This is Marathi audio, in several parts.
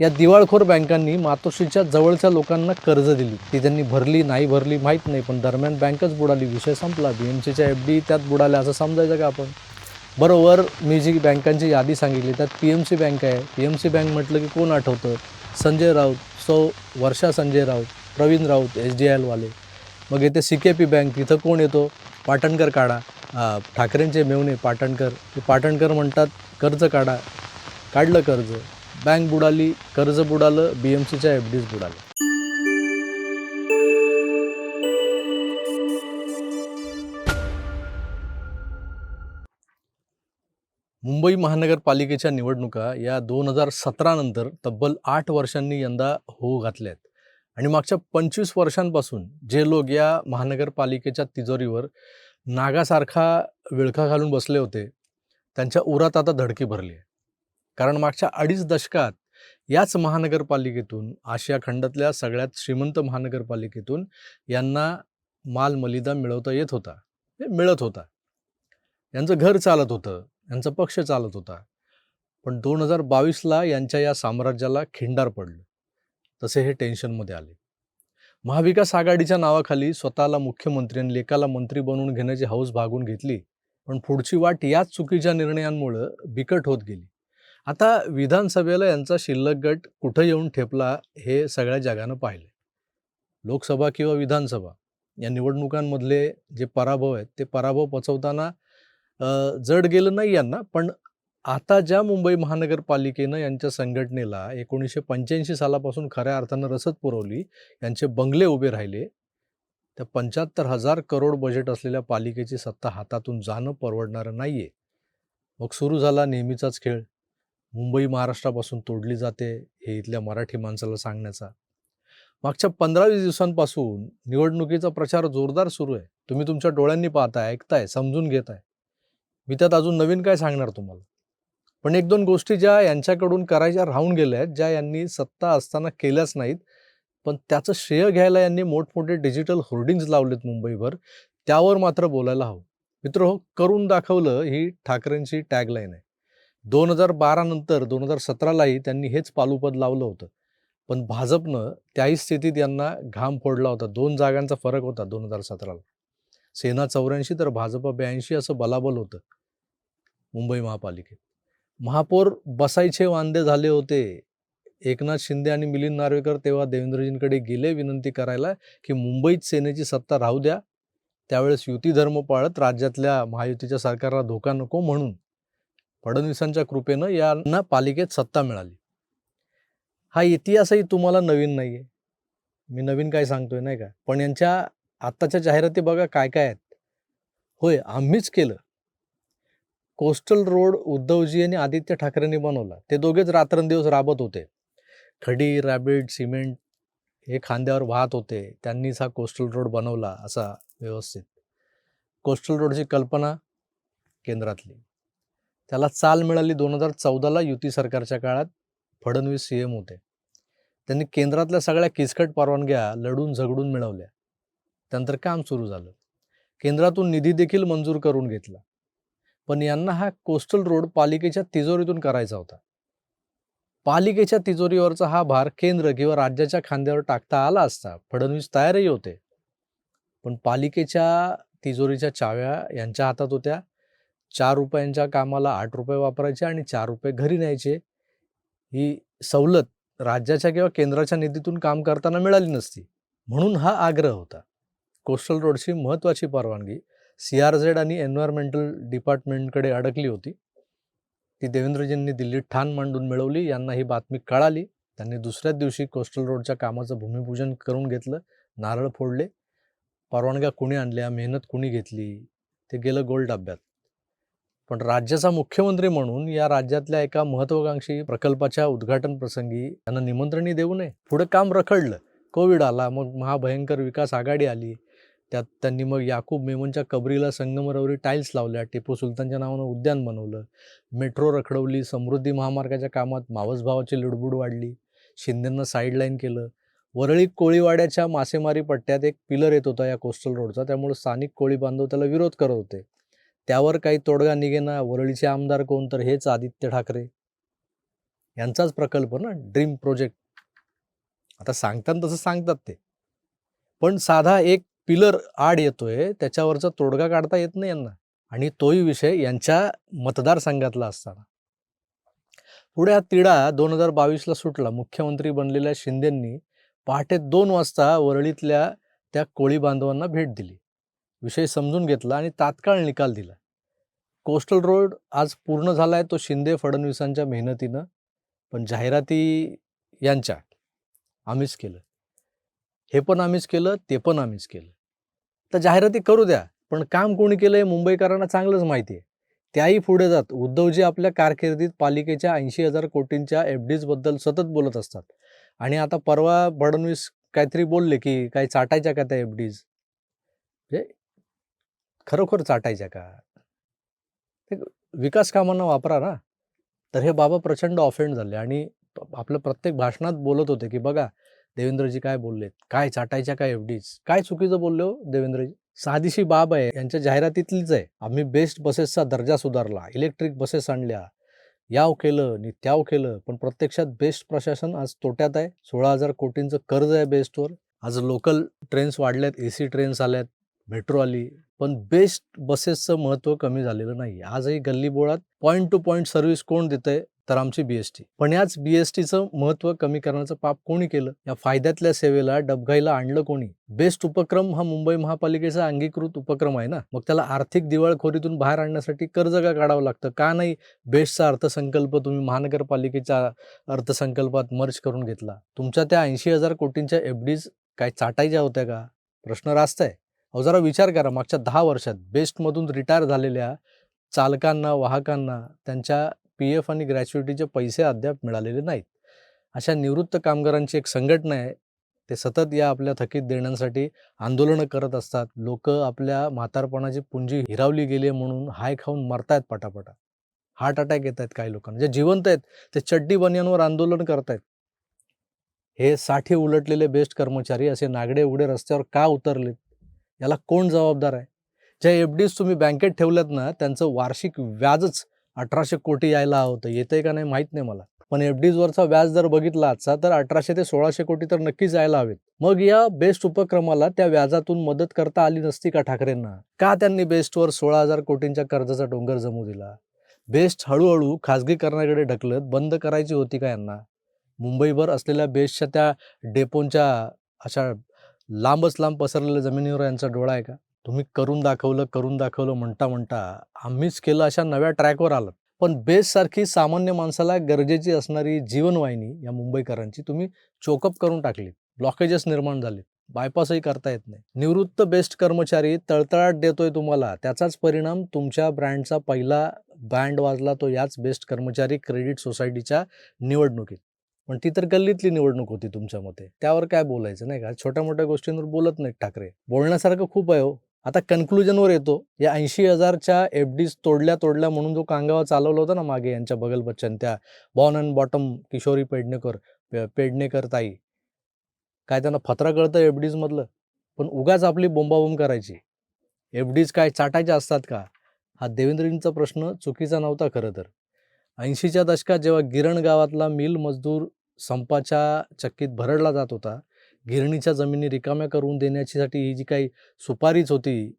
या दिवाळखोर बँकांनी मातोश्रीच्या जवळच्या लोकांना कर्ज दिली. ती त्यांनी भरली नाही भरली माहीत नाही, पण दरम्यान बँकच बुडाली. विषय संपला. BMCच्या FD त्यात बुडाल्या असं समजायचं का आपण? बरोबर, मी जी बँकांची यादी सांगितली त्यात PMC बँक आहे. PMC बँक म्हटलं की कोण आठवतं? संजय राऊत, वर्षा संजय राऊत, प्रवीण राऊत, SDIL वाले. मग येते CKP बँक. तिथं कोण येतो? पाटणकर काढा. ठाकरेंचे मेव्हणे पाटणकर. ते पाटणकर म्हणतात कर्ज काढा. काढलं कर्ज, बँक बुडाली, कर्ज बुडालं, BMCच्या FDs बुडाल्या. मुंबई महानगरपालिकेच्या निवडणुका या 2017 नंतर तब्बल 8 वर्षांनी यंदा होऊ घातल्या आहेत. आणि मागच्या 25 वर्षांपासून जे लोक या महानगरपालिकेच्या तिजोरीवर नागासारखा विळखा घालून बसले होते, त्यांच्या उरात आता धडकी भरली आहे. कारण मागच्या 2.5 दशकात याच महानगरपालिकेतून, आशिया खंडातल्या सगळ्यात श्रीमंत महानगरपालिकेतून यांना माल मलिदा मिळवता येत होता, मिळत होता. यांचं घर चालत होतं, यांचा पक्ष चालत होता. पण 2022ला यांच्या या साम्राज्याला खिंडार पडलं. तसे हे टेन्शनमध्ये आले. महाविकास आघाडीच्या नावाखाली स्वतःला मुख्यमंत्री आणि लेकाला मंत्री बनवून घेण्याची हौस भागून घेतली. पण पुढची वाट याच चुकीच्या निर्णयांमुळं बिकट होत गेली. आता विधानसभेला यांचा शिल्लक गट कुठं येऊन ठेपला हे सगळ्या जगानं पाहिलं. लोकसभा किंवा विधानसभा या निवडणुकांमधले जे पराभव आहेत, ते पराभव पचवताना जड गेलं नाही यांना. पण आता ज्या मुंबई महानगरपालिकेनं यांच्या संघटनेला 1985 सालापासून खऱ्या अर्थानं रसद पुरवली, यांचे बंगले उभे राहिले, त्या 75,000 करोड बजेट असलेल्या पालिकेची सत्ता हातातून जाणं परवडणारं नाही आहे. मग सुरू झाला नेहमीचाच खेळ. मुंबई महाराष्ट्रापासून तोडली जाते हे इथल्या मराठी माणसाला सांगण्याचा. मागच्या 15-20 दिवसांपासून निवडणुकीचा प्रचार जोरदार सुरू आहे. तुम्ही तुमच्या डोळ्यांनी पाहताय, ऐकताय, समजून घेताय. मी त्यात अजून नवीन काय सांगणार तुम्हाला. पण 1-2 गोष्टी ज्या यांच्याकडून करायच्या राहून गेल्या आहेत, ज्या यांनी सत्ता असताना केल्याच नाहीत, पण त्याचं श्रेय घ्यायला यांनी मोठमोठे डिजिटल होर्डिंग्ज लावलेत मुंबईभर, त्यावर मात्र बोलायला हवं. मित्रहो, करून दाखवलं ही ठाकरेंची टॅगलाईन आहे. 2012 नंतर 2017लाही त्यांनी हेच पालुपद लावलं होतं. पण भाजपनं त्याही स्थितीत यांना घाम फोडला होता. 2 जागांचा फरक होता 2017ला. सेना 84 तर भाजप 82 असं बलाबल होतं मुंबई महापालिकेत. महापौर बसायचे वांदे झाले होते. एकनाथ शिंदे आणि मिलिंद नार्वेकर तेव्हा देवेंद्रजींकडे गेले विनंती करायला की मुंबईत सेनेची सत्ता राहू द्या. त्यावेळेस युती धर्म पाळत राज्यातल्या महायुतीच्या सरकारला धोका नको म्हणून फडणवीसांच्या कृपेनं यांना पालिकेत सत्ता मिळाली. हा इतिहासही तुम्हाला नवीन नाही आहे. मी नवीन काय सांगतोय नाही का. पण यांच्या आत्ताच्या जाहिराती बघा काय काय आहेत. होय, आम्हीच केलं. कोस्टल रोड उद्धवजी आणि आदित्य ठाकरेंनी बनवला. ते दोघेच रात्रंदिवस राबत होते. खडी, रॅबिट, सिमेंट हे खांद्यावर वाहत होते. त्यांनीच हा कोस्टल रोड बनवला असा व्यवस्थित. कोस्टल रोडची कल्पना केंद्रातली. त्याला चाल मिळाली 2014ला युती सरकारच्या काळात. फडणवीस CM होते. त्यांनी केंद्रातल्या सगळ्या किचकट परवानग्या लढून झगडून मिळवल्या. त्यानंतर काम सुरू झालं. केंद्रातून निधी देखील मंजूर करून घेतला. पण यांना हा कोस्टल रोड पालिकेच्या तिजोरीतून करायचा होता. पालिकेच्या तिजोरीवरचा हा भार केंद्र किंवा राज्याच्या खांद्यावर टाकता आला असता. फडणवीस तयारही होते. पण पालिकेच्या तिजोरीच्या चाव्या यांच्या हातात होत्या. 4 रुपयांच्या कामाला 8 रुपये वापरायचे आणि 4 रुपये घरी न्यायचे. ही सवलत राज्याच्या किंवा केंद्राच्या निधीतून काम करताना मिळाली नसती. म्हणून हा आग्रह होता. कोस्टल रोडची महत्त्वाची परवानगी CRZ आणि एन्व्हायरमेंटल डिपार्टमेंटकडे अडकली होती. ती देवेंद्रजींनी दिल्लीत ठाण मांडून मिळवली. यांना ही बातमी कळाली. त्यांनी दुसऱ्याच दिवशी कोस्टल रोडच्या कामाचं भूमिपूजन करून घेतलं. नारळ फोडले. परवानग्या कुणी आणल्या, मेहनत कुणी घेतली, ते गेलं गोल डब्यात. पण राज्याचा मुख्यमंत्री म्हणून या राज्यातल्या एका महत्त्वाकांक्षी प्रकल्पाच्या उद्घाटन प्रसंगी त्यांना निमंत्रणही देऊ नये. पुढे काम रखडलं. कोविड आला. मग महाभयंकर विकास आघाडी आली. त्यात त्यांनी मग याकूब मेमनच्या कबरीला संगमरवरी टाईल्स लावल्या. टिपू सुलतानच्या नावानं उद्यान बनवलं. मेट्रो रखडवली. समृद्धी महामार्गाच्या कामात मावसभावाची लुडबुड वाढली. शिंदेंना साईडलाईन केलं. वरळी कोळीवाड्याच्या मासेमारी पट्ट्यात एक पिलर येत होता या कोस्टल रोडचा. त्यामुळे स्थानिक कोळी बांधव त्याला विरोध करत होते. त्यावर काही तोडगा निघेना. वरळीचे आमदार कोण तर हेच आदित्य ठाकरे. यांचाच प्रकल्प ना, ड्रीम प्रोजेक्ट. आता सांगताना तसं सांगतात ते, पण साधा एक पिलर आड येतोय, त्याच्यावरचा तोडगा काढता येत नाही यांना. आणि तोही विषय यांच्या मतदारसंघातला असताना. पुढे हा तिढा 2022ला सुटला. मुख्यमंत्री बनलेल्या शिंदेंनी पहाटे 2 वाजता वरळीतल्या त्या कोळी बांधवांना भेट दिली. विषय समजून घेतला आणि तात्काळ निकाल दिला. कोस्टल रोड आज पूर्ण झालाय, तो शिंदे फडणवीसांच्या मेहनतीनं. पण जाहिराती यांच्या. आम्हीच केलं. हे पण आम्हीच केलं, ते पण आम्हीच केलं. तर जाहिराती करू द्या, पण काम कोणी केलंय मुंबईकरांना चांगलंच माहिती आहे. त्याही पुढे जात उद्धवजी आपल्या कारकिर्दीत पालिकेच्या 80,000 कोटींच्या एफ-डीजबद्दल सतत बोलत असतात. आणि आता परवा फडणवीस काहीतरी बोलले, की काय चाटायच्या का त्या एफ-डीज? म्हणजे खरोखर चाटायच्या का? ते विकास कामांना वापरा ना. तर हे बाबा प्रचंड ऑफेंड झाले आणि आपल्या प्रत्येक भाषणात बोलत होते, की बघा देवेंद्रजी काय बोललेत, काय चाटायच्या काय एफ-डीज? काय चुकीचं बोलले हो देवेंद्रजी? साधीशी बाब आहे, यांच्या जाहिरातीतलीच आहे. आम्ही बेस्ट बसेसचा दर्जा सुधारला, इलेक्ट्रिक बसेस आणल्या, याव केलं आणि त्याव केलं, पण प्रत्यक्षात बेस्ट प्रशासन आज तोट्यात आहे. 16,000 कोटींचं कर्ज आहे बेस्टवर. आज लोकल ट्रेन्स वाढल्यात, एसी ट्रेन्स आल्यात, मेट्रो आली, पण बेस्ट बसेसचं महत्त्व कमी झालेलं नाही. आजही गल्लीबोळात पॉइंट टू पॉइंट सर्व्हिस कोण देतंय? तर आमची BST. पण याच BSTचं महत्त्व कमी करण्याचं पाप कोणी केलं? या फायद्यातल्या सेवेला डबघाईला आणलं कोणी? बेस्ट उपक्रम हा मुंबई महापालिकेचा अंगीकृत उपक्रम आहे ना, मग त्याला आर्थिक दिवाळखोरीतून बाहेर आणण्यासाठी कर्ज का काढावं लागतं? का नाही बेस्टचा अर्थसंकल्प तुम्ही महानगरपालिकेच्या अर्थसंकल्पात मर्ज करून घेतला? तुमच्या त्या 80,000 कोटींच्या एफ-डीज काय चाटायच्या होत्या का? प्रश्न रास्त आहे. अहो जरा विचार करा, मागच्या 10 वर्षात बेस्टमधून रिटायर झालेल्या चालकांना, वाहकांना त्यांच्या PF आणि ग्रॅच्युइटीचे पैसे अद्याप मिळालेले नाहीत. अशा निवृत्त कामगारांची एक संघटना आहे. ते सतत या आपल्या थकीत देण्यांसाठी आंदोलनं करत असतात. लोकं आपल्या म्हातारपणाची पुंजी हिरावली गेली म्हणून हाय खाऊन मरतायत पटापटा. हार्ट अटॅक येत आहेत काही लोकांना. जे जिवंत आहेत ते चड्डी बनियानवर आंदोलन करतायत. हे 60 उलटलेले बेस्ट कर्मचारी असे नागडे उघडे रस्त्यावर का उतरलेत? याला कोण जबाबदार आहे? ज्या एफ-डीज तुम्ही बँकेत ठेवल्यात ना, त्यांचं वार्षिक व्याजच 1,800 कोटी यायला हवं होतं. येतंय का नाही माहीत नाही मला. पण एफ-डीजवरचा व्याज जर बघितला आजचा, तर 1,800 ते 1,600 कोटी तर नक्कीच यायला हवेत. मग या बेस्ट उपक्रमाला त्या व्याजातून मदत करता आली नसती का ठाकरेंना? का त्यांनी बेस्टवर 16,000 कोटींच्या कर्जाचा डोंगर जमू दिला? बेस्ट हळूहळू खाजगीकरणाकडे ढकलत बंद करायची होती का यांना? मुंबईभर असलेल्या बेस्टच्या त्या डेपोंच्या अशा लांबच लांब पसरलेल्या जमिनीवर यांचा डोळा आहे का? तुम्ही करून दाखवलं म्हणता आम्हीच केलं अशा नव्या ट्रॅकवर आलात. पण बेस्टसारखी सामान्य माणसाला गरजेची असणारी जीवनवाहिनी या मुंबईकरांची तुम्ही चोकअप करून टाकली. ब्लॉकेजेस निर्माण झाले. बायपासही करता येत नाही. निवृत्त बेस्ट कर्मचारी तळतळाट देतोय तुम्हाला. त्याचाच परिणाम तुमच्या ब्रँडचा पहिला बँड वाजला तो याच बेस्ट कर्मचारी क्रेडिट सोसायटीच्या निवडणुकीत. पण ती तर गल्लीतली निवडणूक होती तुमच्या मते. त्यावर काय बोलायचं नाही का? छोट्या-मोठ्या गोष्टींवर बोलत नाहीत ठाकरे. बोलण्यासारखं खूप आहे हो. आता कन्क्लुजनवर येतो. या 80,000च्या एफ-डीज तोडल्या म्हणून जो कांगावा चालवला होता ना मागे यांच्या बगलबच्चन त्या born and bottom Kishori Pednekar ताई. काय त्यांना फतरा कळतं एफ-डीजमधलं? पण उगाच आपली बोंबाबोंब करायची. एफ-डीज काय चाटायच्या असतात का? हा देवेंद्रजींचा प्रश्न चुकीचा नव्हता खरं तर. 80च्या दशकात जेव्हा गिरण गावातला मिल मजदूर संपाच्या चक्कीत भरडला जात होता, गिरणीच्या जमिनी रिकाम्या करून देण्यासाठी ही जी काही सुपारीच होती,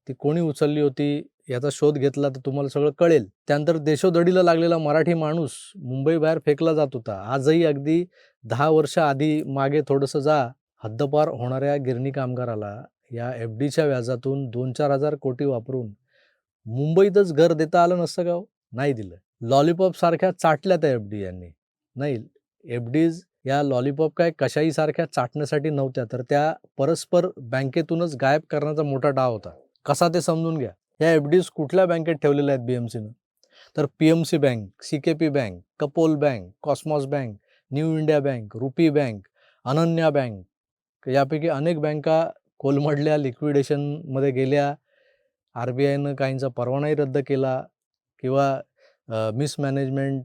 ती कोणी उचलली होती याचा शोध घेतला तर तुम्हाला सगळं कळेल. त्यानंतर देशोधडीला लागलेला मराठी माणूस मुंबईबाहेर फेकला जात होता. आजही अगदी 10 वर्ष आधी मागे थोडंसं जा, हद्दपार होणाऱ्या गिरणी कामगाराला या एफ-डीच्या व्याजातून 2-4 हजार कोटी वापरून मुंबईतच घर देता आलं नसतं का हो? नाही दिलं. लॉलीपॉपसारख्या चाटल्या त्या एफ-डी यांनी. नाही, एफ-डीज या लॉलीपॉप काय कशाईसारख्या चाटण्यासाठी नव्हत्या, तर त्या परस्पर बँकेतूनच गायब करण्याचा मोठा डाव होता. कसा ते समजून घ्या. या एफ-डीज कुठल्या बँकेत ठेवलेल्या आहेत BMCनं? तर PMC bank, CKP bank, Kapol bank, Cosmos bank, new India bank, rupee bank, Ananya bank यापैकी अनेक बँका कोलमडल्या, लिक्विडेशनमध्ये गेल्या. RBIनं काहींचा परवानाही रद्द केला किंवा मिसमॅनेजमेंट,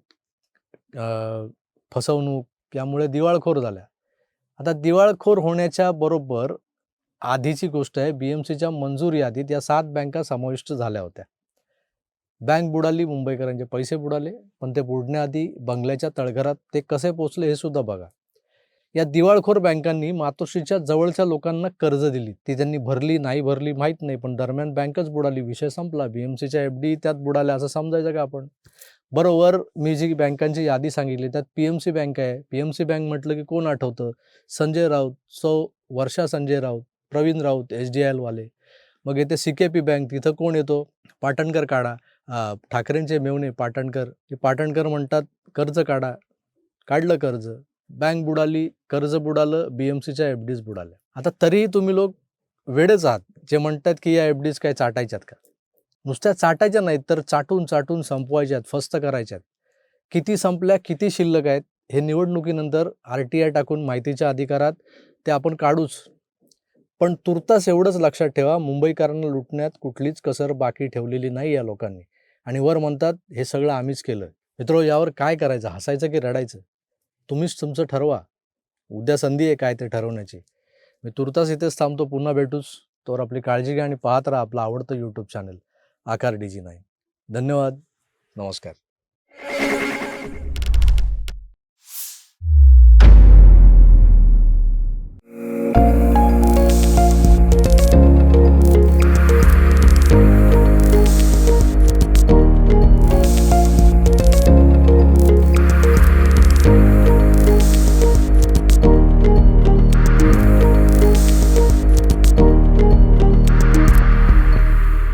फसवणूक यामुळे दिवाळखोर झाल्या. आता दिवाळखोर होण्याच्या बरोबर आधीची गोष्ट आहे, BMCच्या मंजूर यादीत या 7 बँका समाविष्ट झाल्या होत्या. बँक बुडाली, मुंबईकरांचे पैसे बुडाले, पण ते बुडण्याआधी बंगल्याच्या तळघरात ते कसे पोचले हे सुद्धा बघा. या दिवाळखोर बँकांनी मातोश्रीच्या जवळच्या लोकांना कर्ज दिली. ती त्यांनी भरली, नाही भरली माहीत नाही, पण दरम्यान बँकच बुडाली. विषय संपला. BMCच्या FD त्यात बुडाल्या असं समजायचं का आपण? बरोबर, मी जी बँकांची यादी सांगितली त्यात PMC बँक आहे. PMC बँक म्हटलं की कोण आठवतं? संजय राऊत, वर्षा संजय राऊत, प्रवीण राऊत, SDIL वाले. मग येते CKP बँक, तिथं कोण येतो? पाटणकर काढा. ठाकरेंचे मेव्हणे पाटणकर. हे पाटणकर म्हणतात कर्ज काढा. काढलं कर्ज. बँक बुडाली, कर्ज बुडालं, BMCच्या FDs बुडाल्या. आता तरीही तुम्ही लोक वेडेच आहात, जे म्हणतात की या FDs काय चाटायच्यात का? नुसत्या चाटायच्या नाहीत, तर चाटून चाटून संपवायच्यात, फस्त करायच्यात. किती संपल्या, किती शिल्लक आहेत, हे निवडणुकीनंतर RTI टाकून माहितीच्या अधिकारात ते आपण काढूच. पण तुर्तास एवढंच लक्षात ठेवा, मुंबईकरांना लुटण्यात कुठलीच कसर बाकी ठेवलेली नाही या लोकांनी. आणि वर म्हणतात हे सगळं आम्हीच केलं. मित्रो, यावर काय करायचं? हसायचं की रडायचं? तुम्हीच तुमचं ठरवा. उद्या संधी आहे काय ते ठरवण्याची. मी तुर्तास इथेच थांबतो. पुन्हा भेटूच. तोवर आपली काळजी घ्या आणि पाहत राहा आपलं आवडतं YouTube चॅनल आकार DG9. धन्यवाद. नमस्कार.